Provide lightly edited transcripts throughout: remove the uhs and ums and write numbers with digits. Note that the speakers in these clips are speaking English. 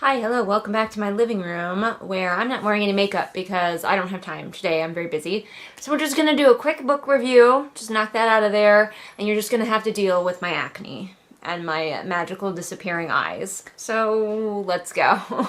Hi, hello, welcome back to my living room where I'm not wearing any makeup because I don't have time today. I'm very busy. So we're just gonna do a quick book review, just knock that out of there, and you're just gonna have to deal with my acne and my magical disappearing eyes. So let's go.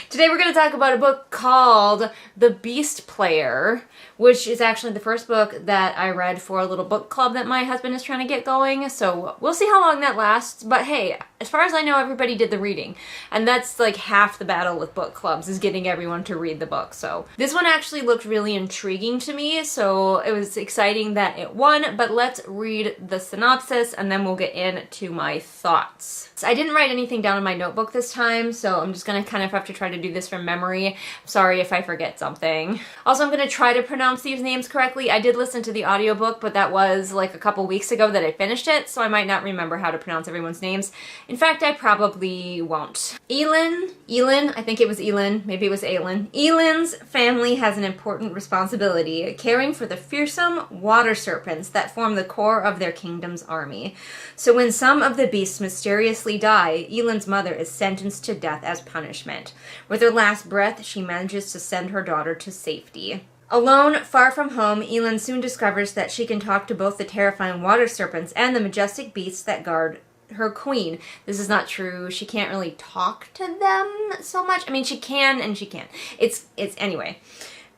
Today we're going to talk about a book called The Beast Player, which is actually the first book that I read for a little book club that my husband is trying to get going, so we'll see how long that lasts. But hey, as far as I know, everybody did the reading, and that's like half the battle with book clubs, is getting everyone to read the book. So this one actually looked really intriguing to me, so it was exciting that it won. But let's read the synopsis and then we'll get into my thoughts. I didn't write anything down in my notebook this time, so I'm just gonna kind of have to try to do this from memory. Sorry if I forget something. Also, I'm gonna try to pronounce these names correctly. I did listen to the audiobook, but that was like a couple weeks ago that I finished it, so I might not remember how to pronounce everyone's names. In fact, I probably won't. Elin, I think it was Elin, maybe it was Aelin. Elin's family has an important responsibility, caring for the fearsome water serpents that form the core of their kingdom's army. So when some of the beasts mysteriously die, Elin's mother is sentenced to death as punishment. With her last breath, she manages to send her daughter to safety. Alone, far from home, Elin soon discovers that she can talk to both the terrifying water serpents and the majestic beasts that guard her queen. This is not true. She can't really talk to them so much. I mean, she can and she can't. It's anyway.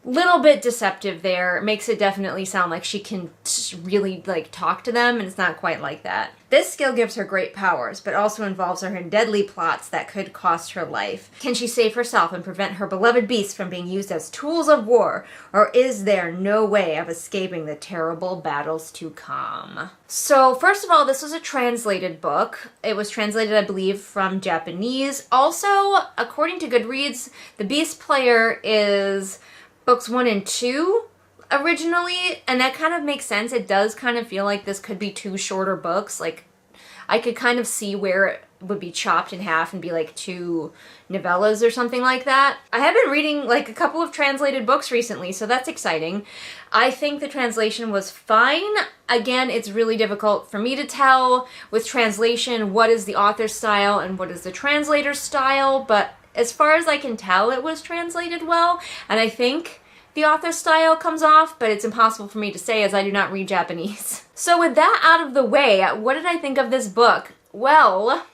Little bit deceptive there. Makes it definitely sound like she can really like talk to them, and it's not quite like that. This skill gives her great powers, but also involves her in deadly plots that could cost her life. Can she save herself and prevent her beloved beasts from being used as tools of war, or is there no way of escaping the terrible battles to come? So first of all, this was a translated book. It was translated, I believe, from Japanese. Also, according to Goodreads, The Beast Player is books 1 and 2 originally, and that kind of makes sense. It does kind of feel like this could be 2 shorter books. Like, I could kind of see where it would be chopped in half and be like 2 novellas or something like that. I have been reading like a couple of translated books recently, so that's exciting. I think the translation was fine. Again, it's really difficult for me to tell with translation what is the author's style and what is the translator's style, but as far as I can tell, it was translated well, and I think the author's style comes off, but it's impossible for me to say as I do not read Japanese. So with that out of the way, what did I think of this book? Well,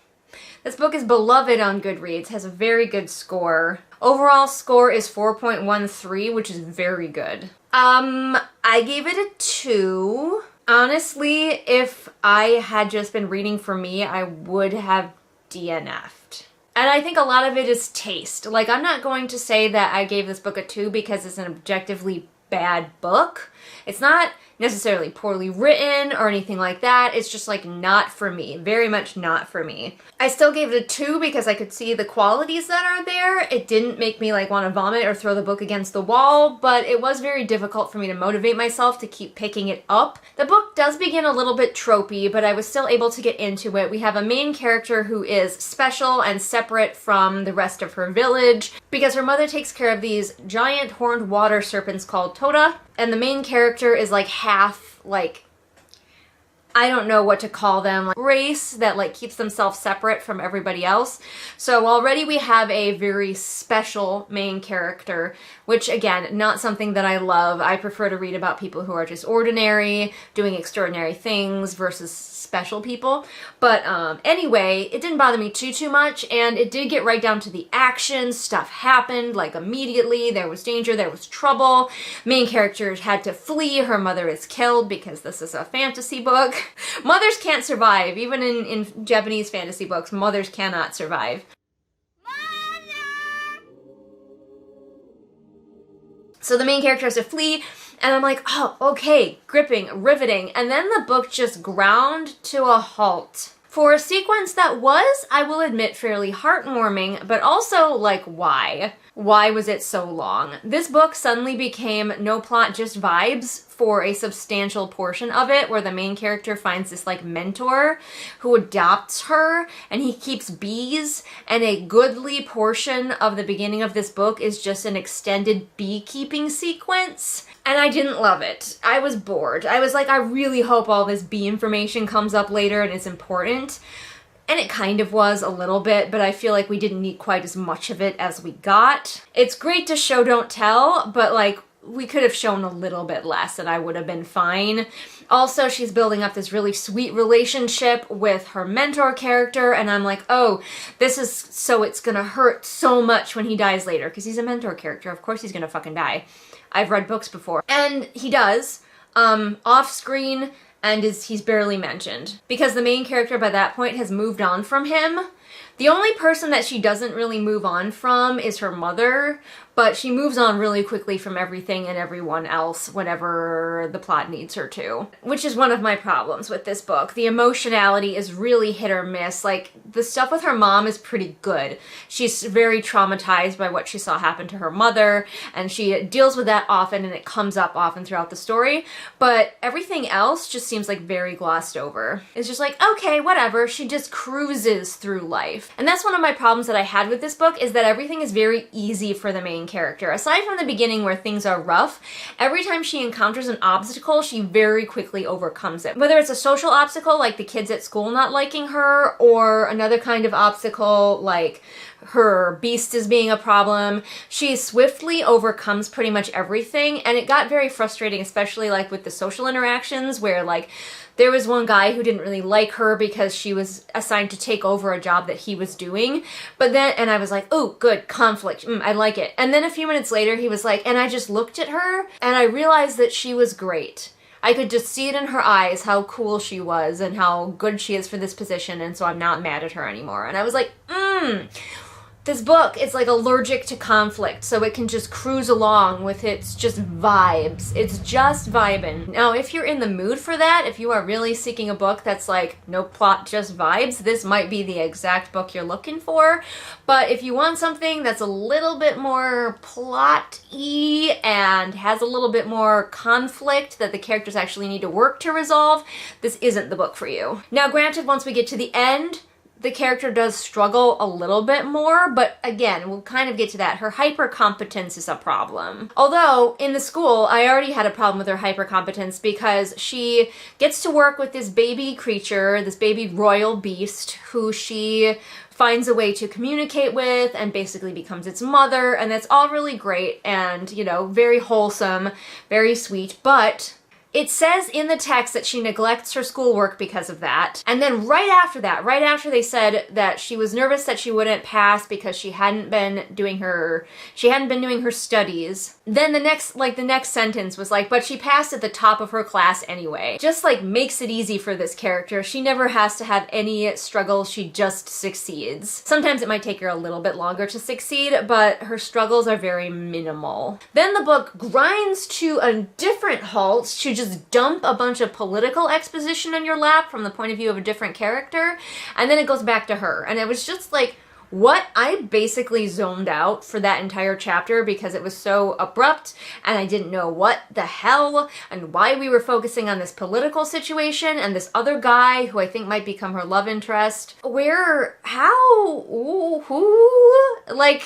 this book is beloved on Goodreads, has a very good score. Overall score is 4.13, which is very good. I gave it a 2. Honestly, if I had just been reading for me, I would have DNF'd. And I think a lot of it is taste. Like, I'm not going to say that I gave this book a 2 because it's an objectively bad book. It's not necessarily poorly written or anything like that. It's just like not for me. Very much not for me. I still gave it a 2 because I could see the qualities that are there. It didn't make me like want to vomit or throw the book against the wall, but it was very difficult for me to motivate myself to keep picking it up. The book does begin a little bit tropey, but I was still able to get into it. We have a main character who is special and separate from the rest of her village because her mother takes care of these giant horned water serpents called Toda. And the main character is like half, like, I don't know what to call them, like race that like keeps themselves separate from everybody else. So already we have a very special main character, which again, not something that I love. I prefer to read about people who are just ordinary, doing extraordinary things versus special people. But anyway, it didn't bother me too much, and it did get right down to the action. Stuff happened like immediately. There was danger, there was trouble. Main characters had to flee. Her mother is killed because this is a fantasy book. Mothers can't survive. Even in Japanese fantasy books, mothers cannot survive. So the main character has to flee, and I'm like, oh, okay, gripping, riveting, and then the book just ground to a halt. For a sequence that was, I will admit, fairly heartwarming, but also, like, why? Why was it so long? This book suddenly became no plot, just vibes for a substantial portion of it, where the main character finds this like mentor who adopts her, and he keeps bees, and a goodly portion of the beginning of this book is just an extended beekeeping sequence. And I didn't love it. I was bored. I was like, I really hope all this bee information comes up later and it's important. And it kind of was a little bit, but I feel like we didn't need quite as much of it as we got. It's great to show, don't tell, but like we could have shown a little bit less and I would have been fine. Also, she's building up this really sweet relationship with her mentor character, and I'm like, oh, this is so it's gonna hurt so much when he dies later, because he's a mentor character. Of course he's gonna fucking die. I've read books before. And he does, off screen, and he's barely mentioned. Because the main character by that point has moved on from him. The only person that she doesn't really move on from is her mother, but she moves on really quickly from everything and everyone else whenever the plot needs her to. Which is one of my problems with this book. The emotionality is really hit or miss. Like, the stuff with her mom is pretty good. She's very traumatized by what she saw happen to her mother, and she deals with that often, and it comes up often throughout the story. But everything else just seems like very glossed over. It's just like, okay, whatever. She just cruises through life. And that's one of my problems that I had with this book, is that everything is very easy for the main character. Aside from the beginning where things are rough, every time she encounters an obstacle, she very quickly overcomes it. Whether it's a social obstacle, like the kids at school not liking her, or another kind of obstacle, like her beast is being a problem, she swiftly overcomes pretty much everything. And it got very frustrating, especially like with the social interactions, where like there was one guy who didn't really like her because she was assigned to take over a job that he was doing. But then, and I was like, oh, good, conflict, I like it. And then a few minutes later, he was like, and I just looked at her and I realized that she was great. I could just see it in her eyes how cool she was and how good she is for this position, and so I'm not mad at her anymore. And I was like, this book is like allergic to conflict, so it can just cruise along with its just vibes. It's just vibing. Now, if you're in the mood for that, if you are really seeking a book that's like no plot, just vibes, this might be the exact book you're looking for. But if you want something that's a little bit more plot-y and has a little bit more conflict that the characters actually need to work to resolve, this isn't the book for you. Now, granted, once we get to the end, the character does struggle a little bit more, but again, we'll kind of get to that. Her hypercompetence is a problem. Although, in the school, I already had a problem with her hypercompetence because she gets to work with this baby creature, this baby royal beast, who she finds a way to communicate with and basically becomes its mother, and that's all really great and, you know, very wholesome, very sweet, but it says in the text that she neglects her schoolwork because of that. And then right after that, right after they said that she was nervous that she wouldn't pass because she hadn't been doing her studies, then the next sentence was like, but she passed at the top of her class anyway. Just like makes it easy for this character. She never has to have any struggle, she just succeeds. Sometimes it might take her a little bit longer to succeed, but her struggles are very minimal. Then the book grinds to a different halt to just dump a bunch of political exposition in your lap from the point of view of a different character, and then it goes back to her. And it was just like, what? I basically zoned out for that entire chapter because it was so abrupt and I didn't know what the hell and why we were focusing on this political situation and this other guy who I think might become her love interest. Where, how, ooh, who? Like,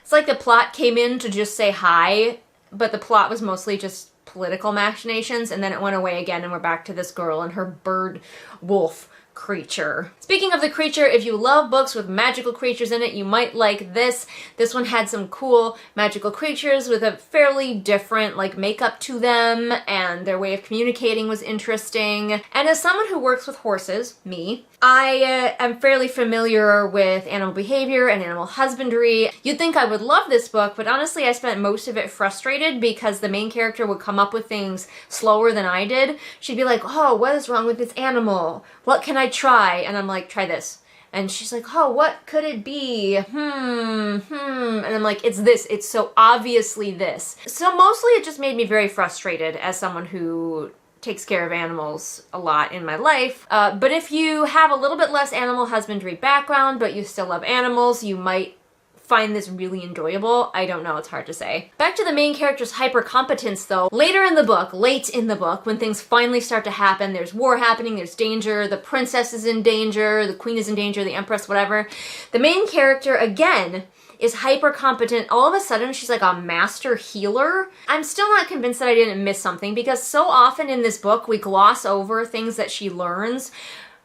it's like the plot came in to just say hi, but the plot was mostly just political machinations, and then it went away again and we're back to this girl and her bird wolf creature. Speaking of the creature, if you love books with magical creatures in it, you might like this. This one had some cool magical creatures with a fairly different like makeup to them, and their way of communicating was interesting. And as someone who works with horses, me, I am fairly familiar with animal behavior and animal husbandry. You'd think I would love this book, but honestly I spent most of it frustrated because the main character would come up with things slower than I did. She'd be like, oh, what is wrong with this animal? What can I try? And I'm like, try this. And she's like, oh, what could it be? And I'm like, it's this. It's so obviously this. So mostly it just made me very frustrated as someone who takes care of animals a lot in my life. But if you have a little bit less animal husbandry background, but you still love animals, you might find this really enjoyable. I don't know, it's hard to say. Back to the main character's hypercompetence though. Late in the book, when things finally start to happen, there's war happening, there's danger, the princess is in danger, the queen is in danger, the empress, whatever. The main character, again, is hyper competent. All of a sudden, she's like a master healer. I'm still not convinced that I didn't miss something because so often in this book, we gloss over things that she learns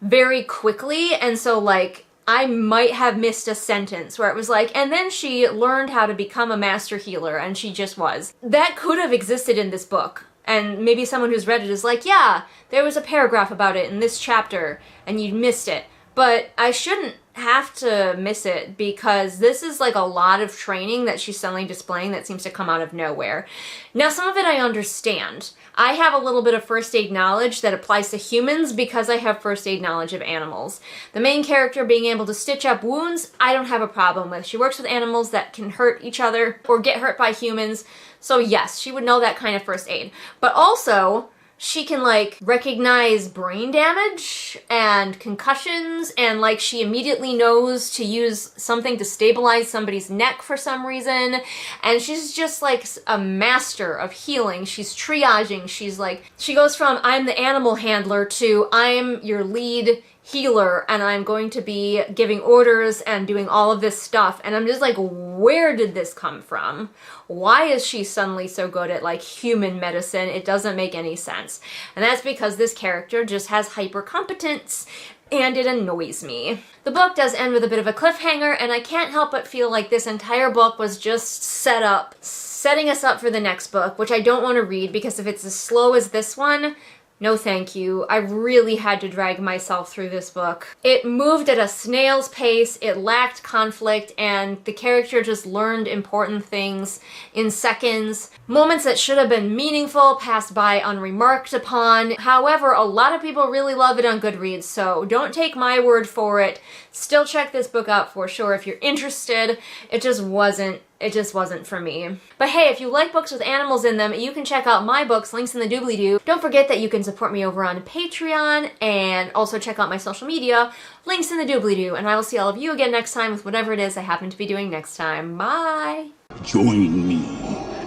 very quickly, and so like I might have missed a sentence where it was like, and then she learned how to become a master healer, and she just was. That could have existed in this book. And maybe someone who's read it is like, yeah, there was a paragraph about it in this chapter, and you missed it. But I shouldn't have to miss it, because this is like a lot of training that she's suddenly displaying that seems to come out of nowhere. Now, some of it I understand. I have a little bit of first aid knowledge that applies to humans because I have first aid knowledge of animals. The main character being able to stitch up wounds, I don't have a problem with. She works with animals that can hurt each other or get hurt by humans. So yes, she would know that kind of first aid. But also, she can like recognize brain damage and concussions, and like she immediately knows to use something to stabilize somebody's neck for some reason. And she's just like a master of healing. She's triaging. She's like, she goes from I'm the animal handler to I'm your lead healer, and I'm going to be giving orders and doing all of this stuff. And I'm just like, where did this come from? Why is she suddenly so good at like human medicine? It doesn't make any sense. And that's because this character just has hyper competence, and it annoys me. The book does end with a bit of a cliffhanger, and I can't help but feel like this entire book was just setting us up for the next book, which I don't want to read, because if it's as slow as this one, no thank you. I really had to drag myself through this book. It moved at a snail's pace, it lacked conflict, and the character just learned important things in seconds. Moments that should have been meaningful passed by unremarked upon. However, a lot of people really love it on Goodreads, so don't take my word for it. Still check this book out for sure if you're interested. It just wasn't for me. But hey, if you like books with animals in them, you can check out my books, links in the doobly-doo. Don't forget that you can support me over on Patreon, and also check out my social media, links in the doobly-doo. And I will see all of you again next time with whatever it is I happen to be doing next time. Bye! Join me,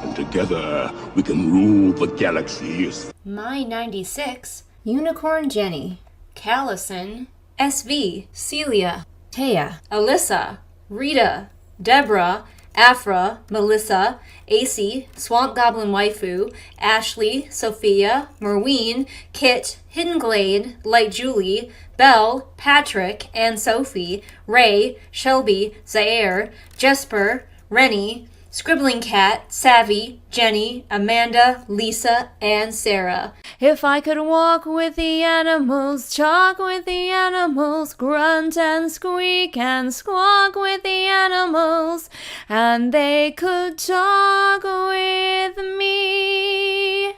and together we can rule the galaxies. My 96, Unicorn Jenny, Callison, SV, Celia, Taya, Alyssa, Rita, Deborah, Afra, Melissa, AC, Swamp Goblin Waifu, Ashley, Sophia, Merween, Kit, Hidden Glade, Light Julie, Belle, Patrick, and Sophie, Ray, Shelby, Zaire, Jesper, Rennie, Scribbling Cat, Savvy, Jenny, Amanda, Lisa, and Sarah. If I could walk with the animals, talk with the animals, grunt and squeak and squawk with the animals, and they could talk with me.